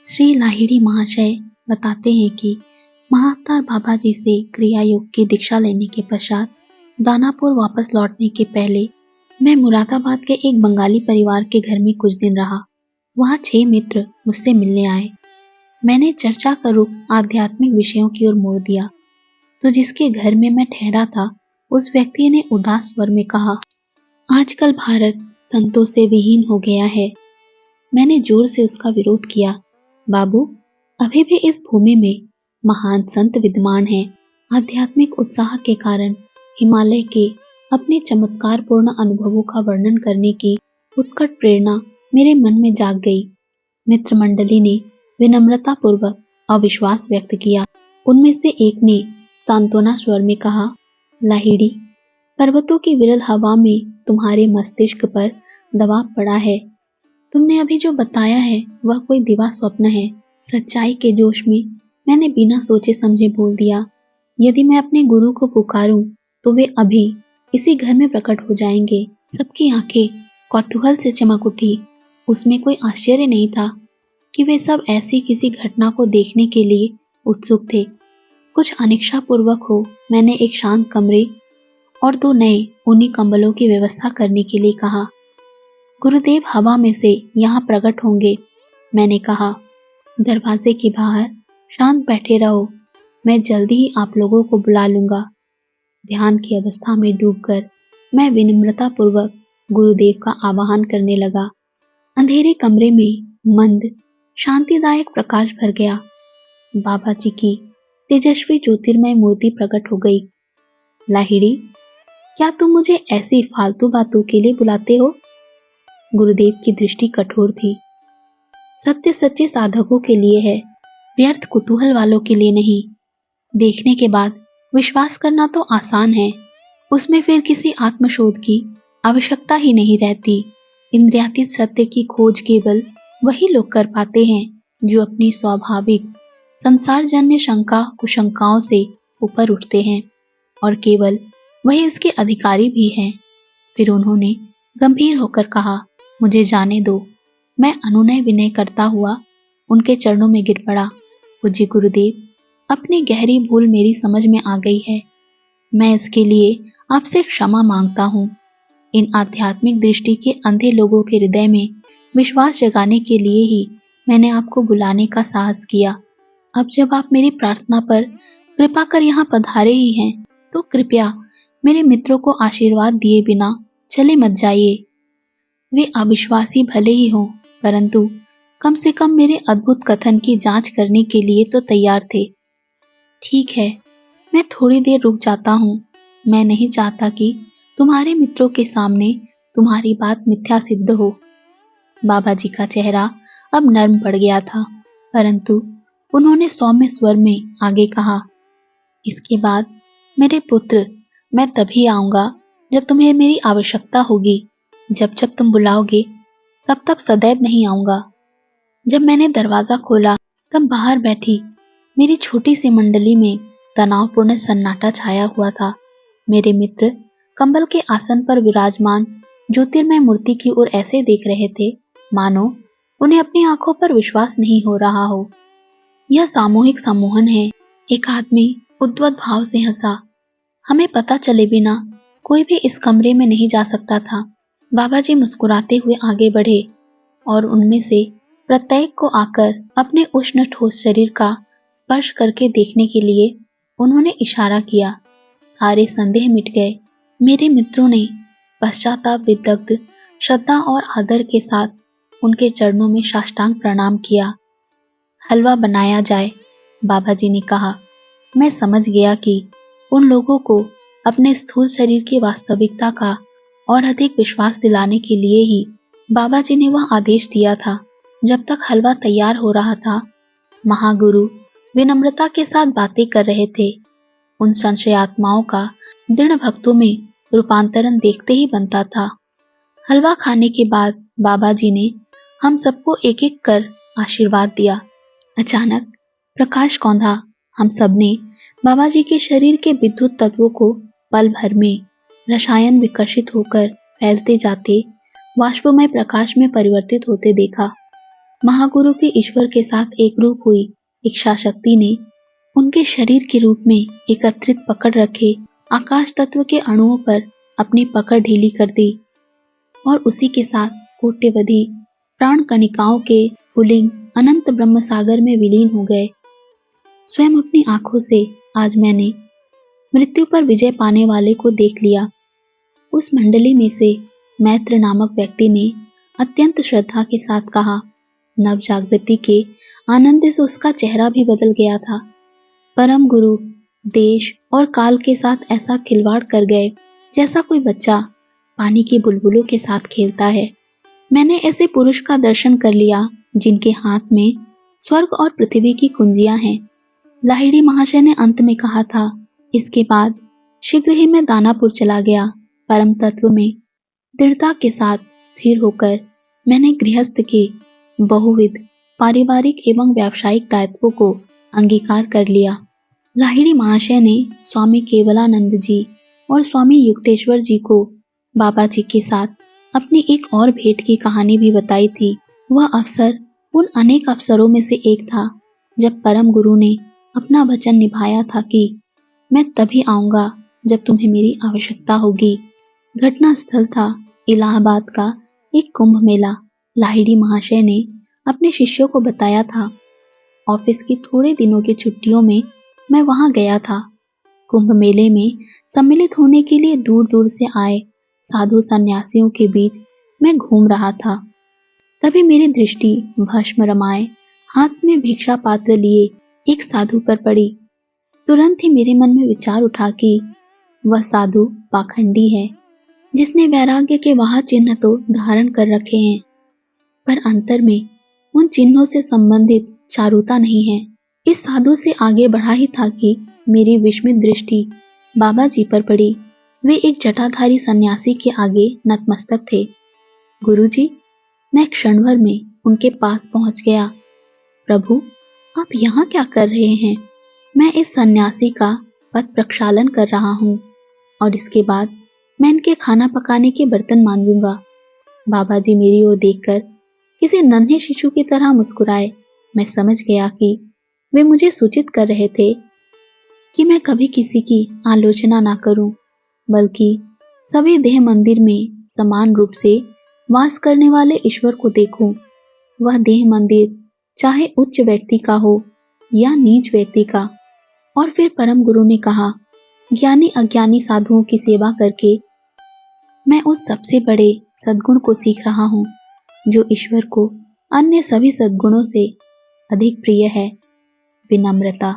श्री लाहिड़ी महाशय बताते हैं कि महाअवतार बाबा जी से क्रिया योग की दीक्षा लेने के पश्चात दानापुर वापस लौटने के पहले मैं मुरादाबाद के एक बंगाली परिवार के घर में कुछ दिन रहा। वहाँ 6 मित्र मुझसे मिलने आए। मैंने चर्चा का रुख आध्यात्मिक विषयों की ओर मोड़ दिया तो जिसके घर में मैं ठहरा था उस व्यक्ति ने उदास स्वर में कहा, आजकल भारत संतों से विहीन हो गया है। मैंने जोर से उसका विरोध किया। बाबू, अभी भी इस भूमि में महान संत विद्यमान हैं। आध्यात्मिक उत्साह के कारण हिमालय के अपने चमत्कारपूर्ण अनुभवों का वर्णन करने की उत्कट प्रेरणा मेरे मन में जाग गई। मित्र मंडली ने विनम्रता पूर्वक अविश्वास व्यक्त किया। उनमें से एक ने सांत्वना स्वर में कहा, लाहिड़ी, पर्वतों की विरल हवा में तुम्हारे मस्तिष्क पर दबाव पड़ा है। तुमने अभी जो बताया है वह कोई दिवा स्वप्न है। सच्चाई के जोश में मैंने बिना सोचे समझे बोल दिया, यदि मैं अपने गुरु को पुकारूं तो वे अभी इसी घर में प्रकट हो जाएंगे। सबकी आंखें कौतूहल से चमक उठी। उसमें कोई आश्चर्य नहीं था कि वे सब ऐसी किसी घटना को देखने के लिए उत्सुक थे। कुछ अनिच्छा पूर्वक हो मैंने एक शांत कमरे और 2 नए ऊनी कंबलों की व्यवस्था करने के लिए कहा। गुरुदेव हवा में से यहाँ प्रकट होंगे, मैंने कहा। दरवाजे के बाहर शांत बैठे रहो, मैं जल्दी ही आप लोगों को बुला लूंगा। ध्यान की अवस्था में डूबकर मैं विनम्रता पूर्वक गुरुदेव का आवाहन करने लगा। अंधेरे कमरे में मंद शांतिदायक प्रकाश भर गया। बाबा जी की तेजस्वी ज्योतिर्मय मूर्ति प्रकट हो गई। लाहिड़ी, क्या तुम मुझे ऐसी फालतू बातों के लिए बुलाते हो? गुरुदेव की दृष्टि कठोर थी। सत्य सच्चे साधकों के लिए है, व्यर्थ कुतूहल वालों के लिए नहीं। देखने के बाद विश्वास करना तो आसान है, उसमें फिर किसी आत्मशोध की आवश्यकता ही नहीं रहती। इंद्रियातीत सत्य की खोज केवल वही लोग कर पाते हैं जो अपनी स्वाभाविक संसारजन्य शंका कुशंकाओं से ऊपर उठते हैं, और केवल वही इसके अधिकारी भी हैं। फिर उन्होंने गंभीर होकर कहा, मुझे जाने दो। मैं अनुनय विनय करता हुआ उनके चरणों में गिर पड़ा। पूज्य गुरुदेव, अपनी गहरी भूल मेरी समझ में आ गई है। मैं इसके लिए आपसे क्षमा मांगता हूँ। इन आध्यात्मिक दृष्टि के अंधे लोगों के हृदय में विश्वास जगाने के लिए ही मैंने आपको बुलाने का साहस किया। अब जब आप मेरी प्रार्थना पर कृपा कर यहाँ पधारे ही हैं, तो कृपया मेरे मित्रों को आशीर्वाद दिए बिना चले मत जाइए। वे अविश्वासी भले ही हों, परंतु कम से कम मेरे अद्भुत कथन की जांच करने के लिए तो तैयार थे। ठीक है, मैं थोड़ी देर रुक जाता हूँ। मैं नहीं चाहता कि तुम्हारे मित्रों के सामने तुम्हारी बात मिथ्या सिद्ध हो। बाबा जी का चेहरा अब नर्म पड़ गया था, परंतु उन्होंने सौम्य स्वर में आगे कहा, इसके बाद मेरे पुत्र, मैं तभी आऊंगा जब तुम्हें मेरी आवश्यकता होगी। जब जब तुम बुलाओगे तब तब सदैव नहीं आऊंगा। जब मैंने दरवाजा खोला तब बाहर बैठी मेरी छोटी सी मंडली में तनावपूर्ण सन्नाटा छाया हुआ था। मेरे मित्र कंबल के आसन पर विराजमान ज्योतिर्मय मूर्ति की ओर ऐसे देख रहे थे मानो उन्हें अपनी आंखों पर विश्वास नहीं हो रहा हो। यह सामूहिक सम्मोहन है, एक आदमी उद्वत भाव से हंसा। हमें पता चले बिना कोई भी इस कमरे में नहीं जा सकता था। बाबा जी मुस्कुराते हुए आगे बढ़े और उनमें से प्रत्येक को आकर अपने उष्ण ठोस शरीर का स्पर्श करके देखने के लिए उन्होंने इशारा किया। सारे संदेह मिट गए। मेरे मित्रों ने पश्चाताप विदग्ध श्रद्धा और आदर के साथ उनके चरणों में साष्टांग प्रणाम किया। हलवा बनाया जाए, बाबा जी ने कहा। मैं समझ गया कि उन लोगों को अपने स्थूल शरीर की वास्तविकता का और अधिक विश्वास दिलाने के लिए ही बाबा जी ने वह आदेश दिया था। जब तक हलवा तैयार हो रहा था, महागुरु विनम्रता के साथ बातें कर रहे थे। उन संशयात्माओं का दृढ़ भक्तों में रूपांतरण देखते ही बनता था। हलवा खाने के बाद बाबा जी ने हम सबको एक एक कर आशीर्वाद दिया। अचानक प्रकाश कौंधा। हम सबने बाबा जी के शरीर के विद्युत तत्वों को पल भर में रसायन विकसित होकर फैलते जाते वाष्पमय प्रकाश में परिवर्तित होते देखा। महागुरु की ईश्वर के साथ एक रूप हुई इच्छा शक्ति ने उनके शरीर के रूप में एकत्रित पकड़ रखे आकाश तत्व के अणुओं पर अपनी पकड़ ढीली कर दी और उसी के साथ कोट्यवधि प्राण कणिकाओं के स्फुलिंग अनंत ब्रह्म सागर में विलीन हो गए। स्वयं अपनी आंखों से आज मैंने मृत्यु पर विजय पाने वाले को देख लिया। उस मंडली में से मैत्र नामक व्यक्ति ने अत्यंत श्रद्धा के साथ कहा। नव जागृति के आनंद से उसका चेहरा भी बदल गया था। परम गुरु देश और काल के साथ ऐसा खिलवाड़ कर गए जैसा कोई बच्चा पानी की बुलबुलों के साथ खेलता है। मैंने ऐसे पुरुष का दर्शन कर लिया जिनके हाथ में स्वर्ग और पृथ्वी की कुंजियां हैं। लाहिड़ी महाशय ने अंत में कहा था। इसके बाद शीघ्र ही मैं दानापुर चला गया। परम तत्व में दृढ़ता के साथ स्थिर होकर मैंने गृहस्थ के बहुविध पारिवारिक एवं व्यावसायिक दायित्वों को अंगीकार कर लिया। लाहिड़ी महाशय ने स्वामी केवलानंद जी और स्वामी युक्तेश्वर जी को बाबा जी के साथ अपनी एक और भेंट की कहानी भी बताई थी। वह अवसर उन अनेक अवसरों में से एक था जब परम गुरु ने अपना वचन निभाया था कि मैं तभी आऊंगा जब तुम्हें मेरी आवश्यकता होगी। घटना स्थल था इलाहाबाद का एक कुंभ मेला। लाहिड़ी महाशय ने अपने शिष्यों को बताया था। ऑफिस की थोड़े दिनों की छुट्टियों में मैं वहां गया था। कुंभ मेले में सम्मिलित होने के लिए दूर दूर से आए साधु सन्यासियों के बीच मैं घूम रहा था। तभी मेरी दृष्टि भस्म रमाए हाथ में भिक्षा पात्र लिए एक साधु पर पड़ी। तुरंत ही मेरे मन में विचार उठा कि वह साधु पाखंडी है जिसने वैराग्य के वह चिन्ह तो धारण कर रखे हैं पर अंतर में उन चिन्हों से संबंधित चारुता नहीं है। इस साधु से आगे बढ़ा ही था कि मेरी विस्मित दृष्टि बाबा जी पर पड़ी। वे एक जटाधारी सन्यासी के आगे नतमस्तक थे। गुरुजी, मैं क्षण भर में उनके पास पहुंच गया। प्रभु, आप यहाँ क्या कर रहे हैं? मैं इस सन्यासी का पद प्रक्षालन कर रहा हूँ और इसके बाद मैं इनके खाना पकाने के बर्तन मांजूंगा। बाबा जी मेरी ओर देखकर किसी नन्हे शिशु की तरह मुस्कुराए। मैं समझ गया कि वे मुझे सूचित कर रहे थे कि मैं कभी किसी की आलोचना ना करूं, बल्कि सभी देह मंदिर में समान रूप से वास करने वाले ईश्वर को देखूं। वह देह मंदिर चाहे उच्च व्यक्ति का हो या नीच व्यक्ति का। और फिर परम गुरु ने कहा, ज्ञानी अज्ञानी साधुओं की सेवा करके मैं उस सबसे बड़े सद्गुण को सीख रहा हूँ जो ईश्वर को अन्य सभी सद्गुणों से अधिक प्रिय है, विनम्रता।